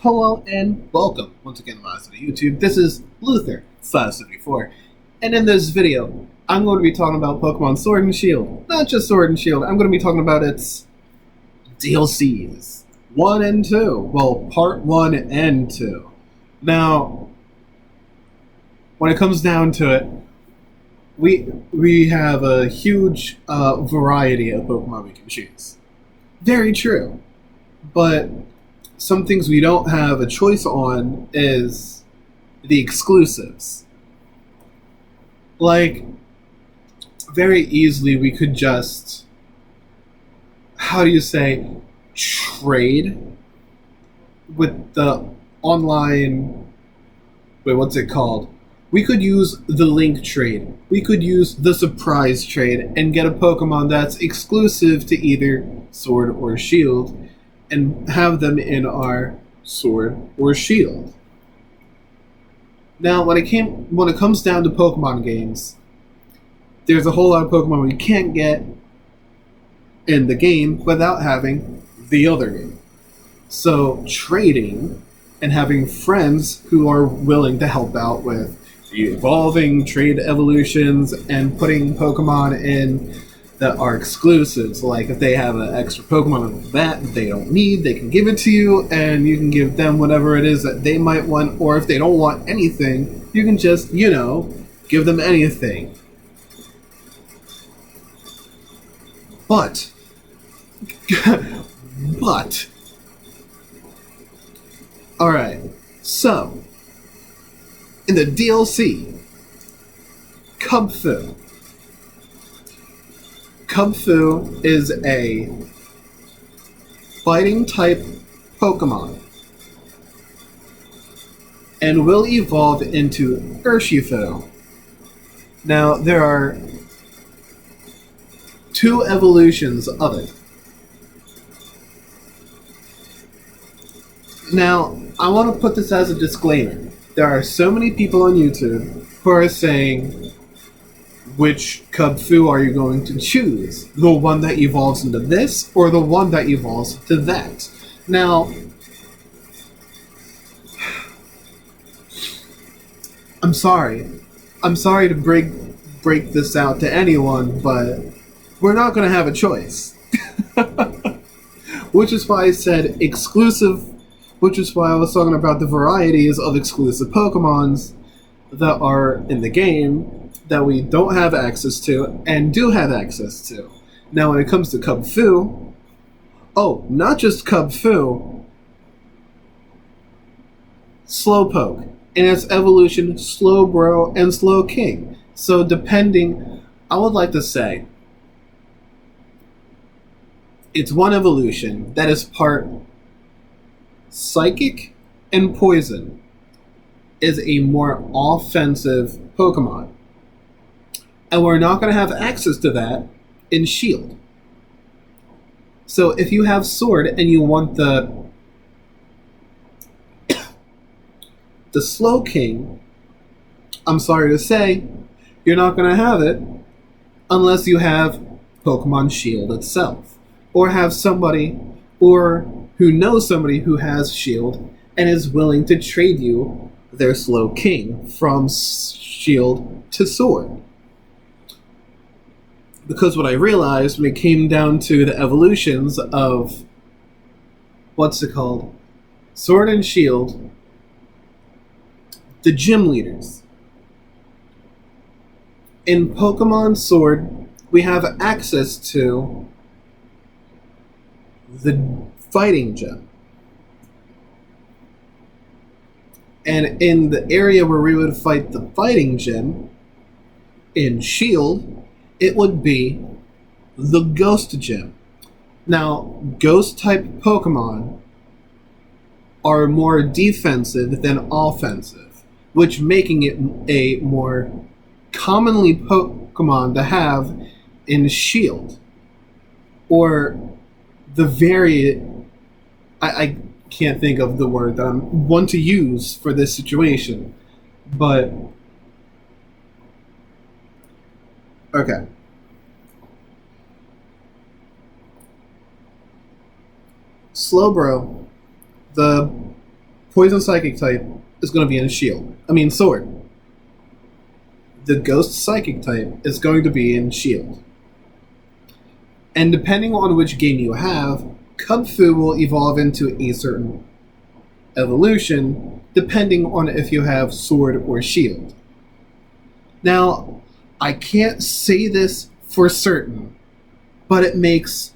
Hello and welcome once again to YouTube. This is Luther574, and in this video, I'm going to be talking about Pokemon Sword and Shield. Not just Sword and Shield, I'm going to be talking about its DLCs 1 and 2. Well, Part 1 and 2. Now, when it comes down to it, we have a huge variety of Pokemon we can choose. Very true, but some things we don't have a choice on is the exclusives. Like, very easily we could just, how do you say, trade with the online, wait, what's it called? We could use the link trade. We could use the surprise trade and get a Pokemon that's exclusive to either Sword or Shield and have them in our Sword or Shield. Now, when it comes down to Pokemon games, there's a whole lot of Pokemon we can't get in the game without having the other game. So trading and having friends who are willing to help out with evolving trade evolutions and putting Pokemon in that are exclusives. Like if they have an extra Pokemon that they don't need, they can give it to you, and you can give them whatever it is that they might want. Or if they don't want anything, you can just, give them anything. But, alright, so, in the DLC, Kubfu. Kubfu is a fighting type Pokemon and will evolve into Urshifu. Now, there are two evolutions of it. Now, I want to put this as a disclaimer. There are so many people on YouTube who are saying, which Kubfu are you going to choose? The one that evolves into this, or the one that evolves to that? Now, I'm sorry. I'm sorry to break this out to anyone, but we're not going to have a choice. Which is why I said exclusive, which is why I was talking about the varieties of exclusive Pokemons that are in the game that we don't have access to and do have access to. Now, when it comes to Kubfu, not just Kubfu, Slowpoke, in its evolution, Slowbro and Slowking. So depending, I would like to say, it's one evolution that is part Psychic and Poison, is a more offensive Pokemon. And we're not going to have access to that in Shield. So if you have Sword and you want the Slowking, I'm sorry to say, you're not going to have it unless you have Pokemon Shield itself. Or have somebody, or who knows somebody who has Shield and is willing to trade you their Slowking from Shield to Sword. Because what I realized when it came down to the evolutions of, Sword and Shield, the gym leaders. In Pokemon Sword, we have access to the fighting gym. And in the area where we would fight the fighting gym, in Shield, it would be the Ghost Gym. Now, Ghost-type Pokemon are more defensive than offensive, which making it a more commonly Pokemon to have in Shield. Or the I can't think of the word that I want to use for this situation, but okay. Slowbro, the Poison Psychic type is going to be in Shield. I mean, Sword. The Ghost Psychic type is going to be in Shield. And depending on which game you have, Kubfu will evolve into a certain evolution, depending on if you have Sword or Shield. Now, I can't say this for certain, but it makes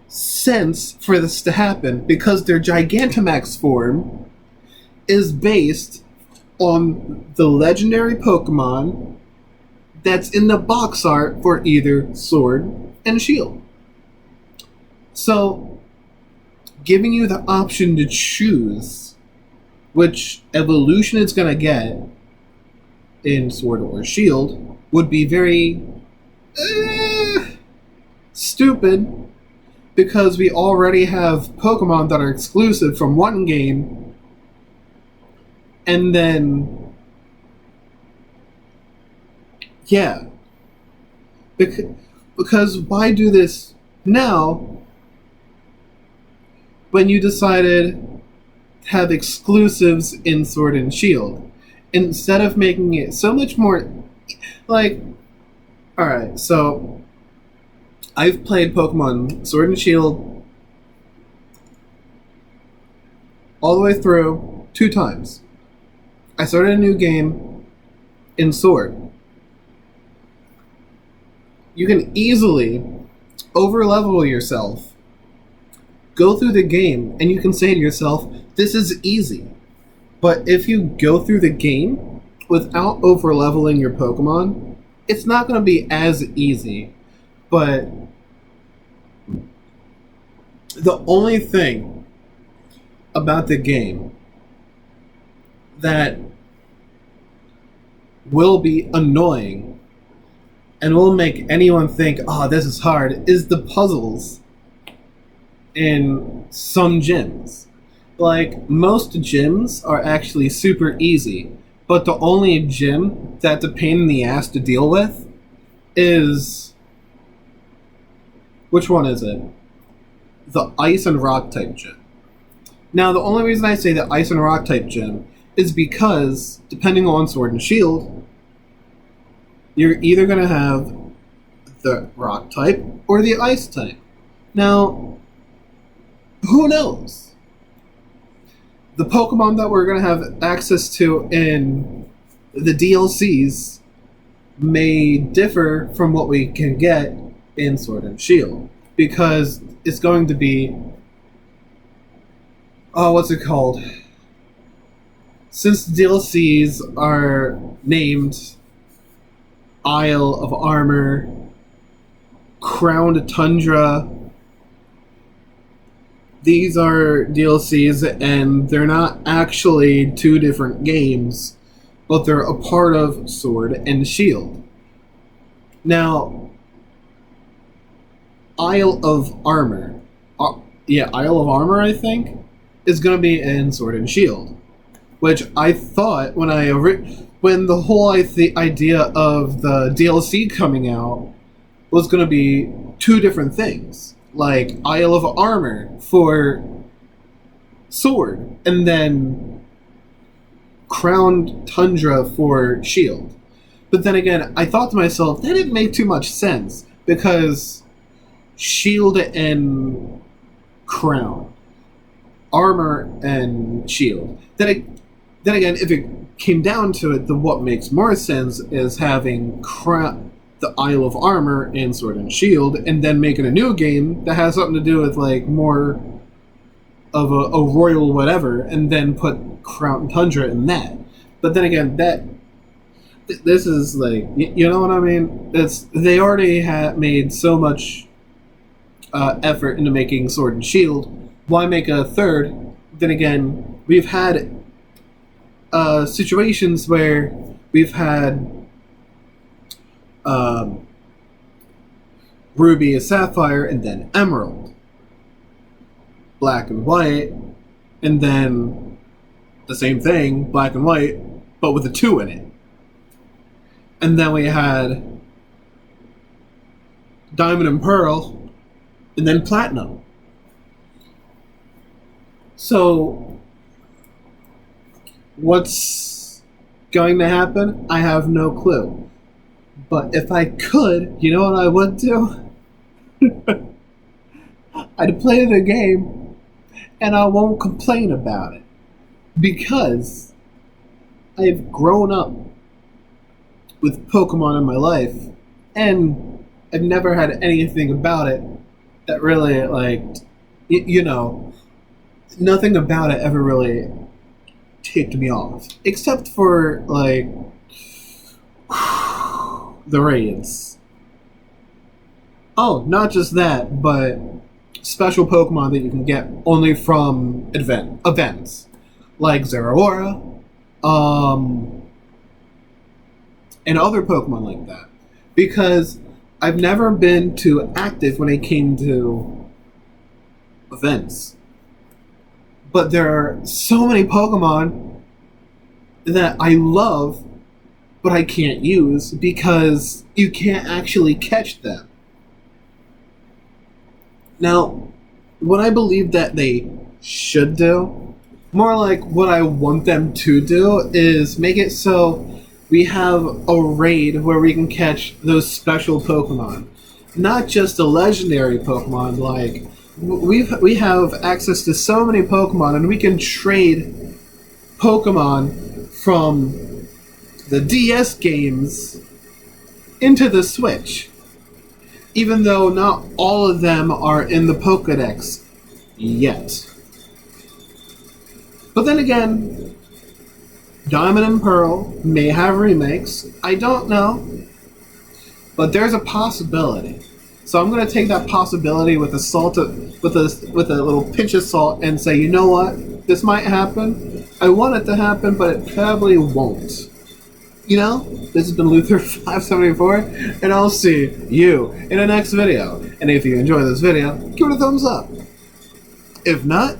sense for this to happen because their Gigantamax form is based on the legendary Pokemon that's in the box art for either Sword and Shield. So, giving you the option to choose which evolution it's going to get in Sword or Shield would be very stupid, because we already have Pokemon that are exclusive from one game, and then yeah, because why do this now when you decided to have exclusives in Sword and Shield instead of making it so much more like, alright, so I've played Pokemon Sword and Shield all the way through 2 times. I started a new game in Sword. You can easily overlevel yourself, go through the game, and you can say to yourself, this is easy. But if you go through the game without overleveling your Pokemon, it's not going to be as easy. But the only thing about the game that will be annoying and will make anyone think, oh, this is hard, is the puzzles in some gyms. Like, most gyms are actually super easy, but the only gym that's a pain in the ass to deal with is... which one is it? The Ice and Rock type gym. Now, the only reason I say the Ice and Rock type gym is because, depending on Sword and Shield, you're either going to have the Rock type or the Ice type. Now, who knows? The Pokemon that we're going to have access to in the DLCs may differ from what we can get in Sword and Shield, because it's going to be, what's it called? Since the DLCs are named Isle of Armor, Crowned Tundra, these are DLCs, and they're not actually 2 different games, but they're a part of Sword and Shield. Now, Isle of Armor, Isle of Armor, I think, is going to be in Sword and Shield, which I thought when the whole idea of the DLC coming out was going to be 2 different things, like Isle of Armor for Sword, and then Crowned Tundra for Shield. But then again, I thought to myself, that didn't make too much sense, because Shield and Crown, Armor and Shield. Then again, if it came down to it, then what makes more sense is having the Isle of Armor in Sword and Shield, and then making a new game that has something to do with like more of a royal whatever, and then put Crown Tundra in that. But then again, this is like, you know what I mean? They already made so much effort into making Sword and Shield. Why make a third? Then again, we've had situations where we've had Ruby and Sapphire, and then Emerald, Black and White, and then the same thing, Black and White, but with a 2 in it. And then we had Diamond and Pearl, and then Platinum. So What's going to happen? I have no clue. But if I could, you know what I would do? I'd play the game and I won't complain about it. Because I've grown up with Pokemon in my life and I've never had anything about it that really, like, you know, nothing about it ever really ticked me off. Except for, like, the raids. Oh, not just that, but special Pokemon that you can get only from events. Like Zeraora, and other Pokemon like that. Because I've never been too active when it came to events. But there are so many Pokemon that I love, but I can't use because you can't actually catch them. Now, what I believe that they should do, more like what I want them to do, is make it so we have a raid where we can catch those special Pokemon. Not just the legendary Pokemon, like, we have access to so many Pokemon and we can trade Pokemon from the DS games into the Switch. Even though not all of them are in the Pokedex yet. But then again, Diamond and Pearl may have remakes. I don't know. But there's a possibility. So I'm going to take that possibility with with a little pinch of salt and say, you know what? This might happen. I want it to happen, but it probably won't. You know, this has been Luther574, and I'll see you in the next video. And if you enjoy this video, give it a thumbs up. If not,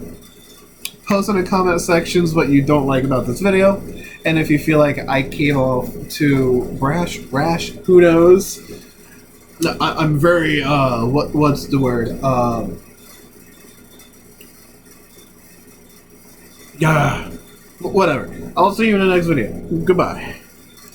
post in the comment sections what you don't like about this video. And if you feel like I came off too rash, who knows? I'm very, what's the word? Yeah, whatever. I'll see you in the next video. Goodbye.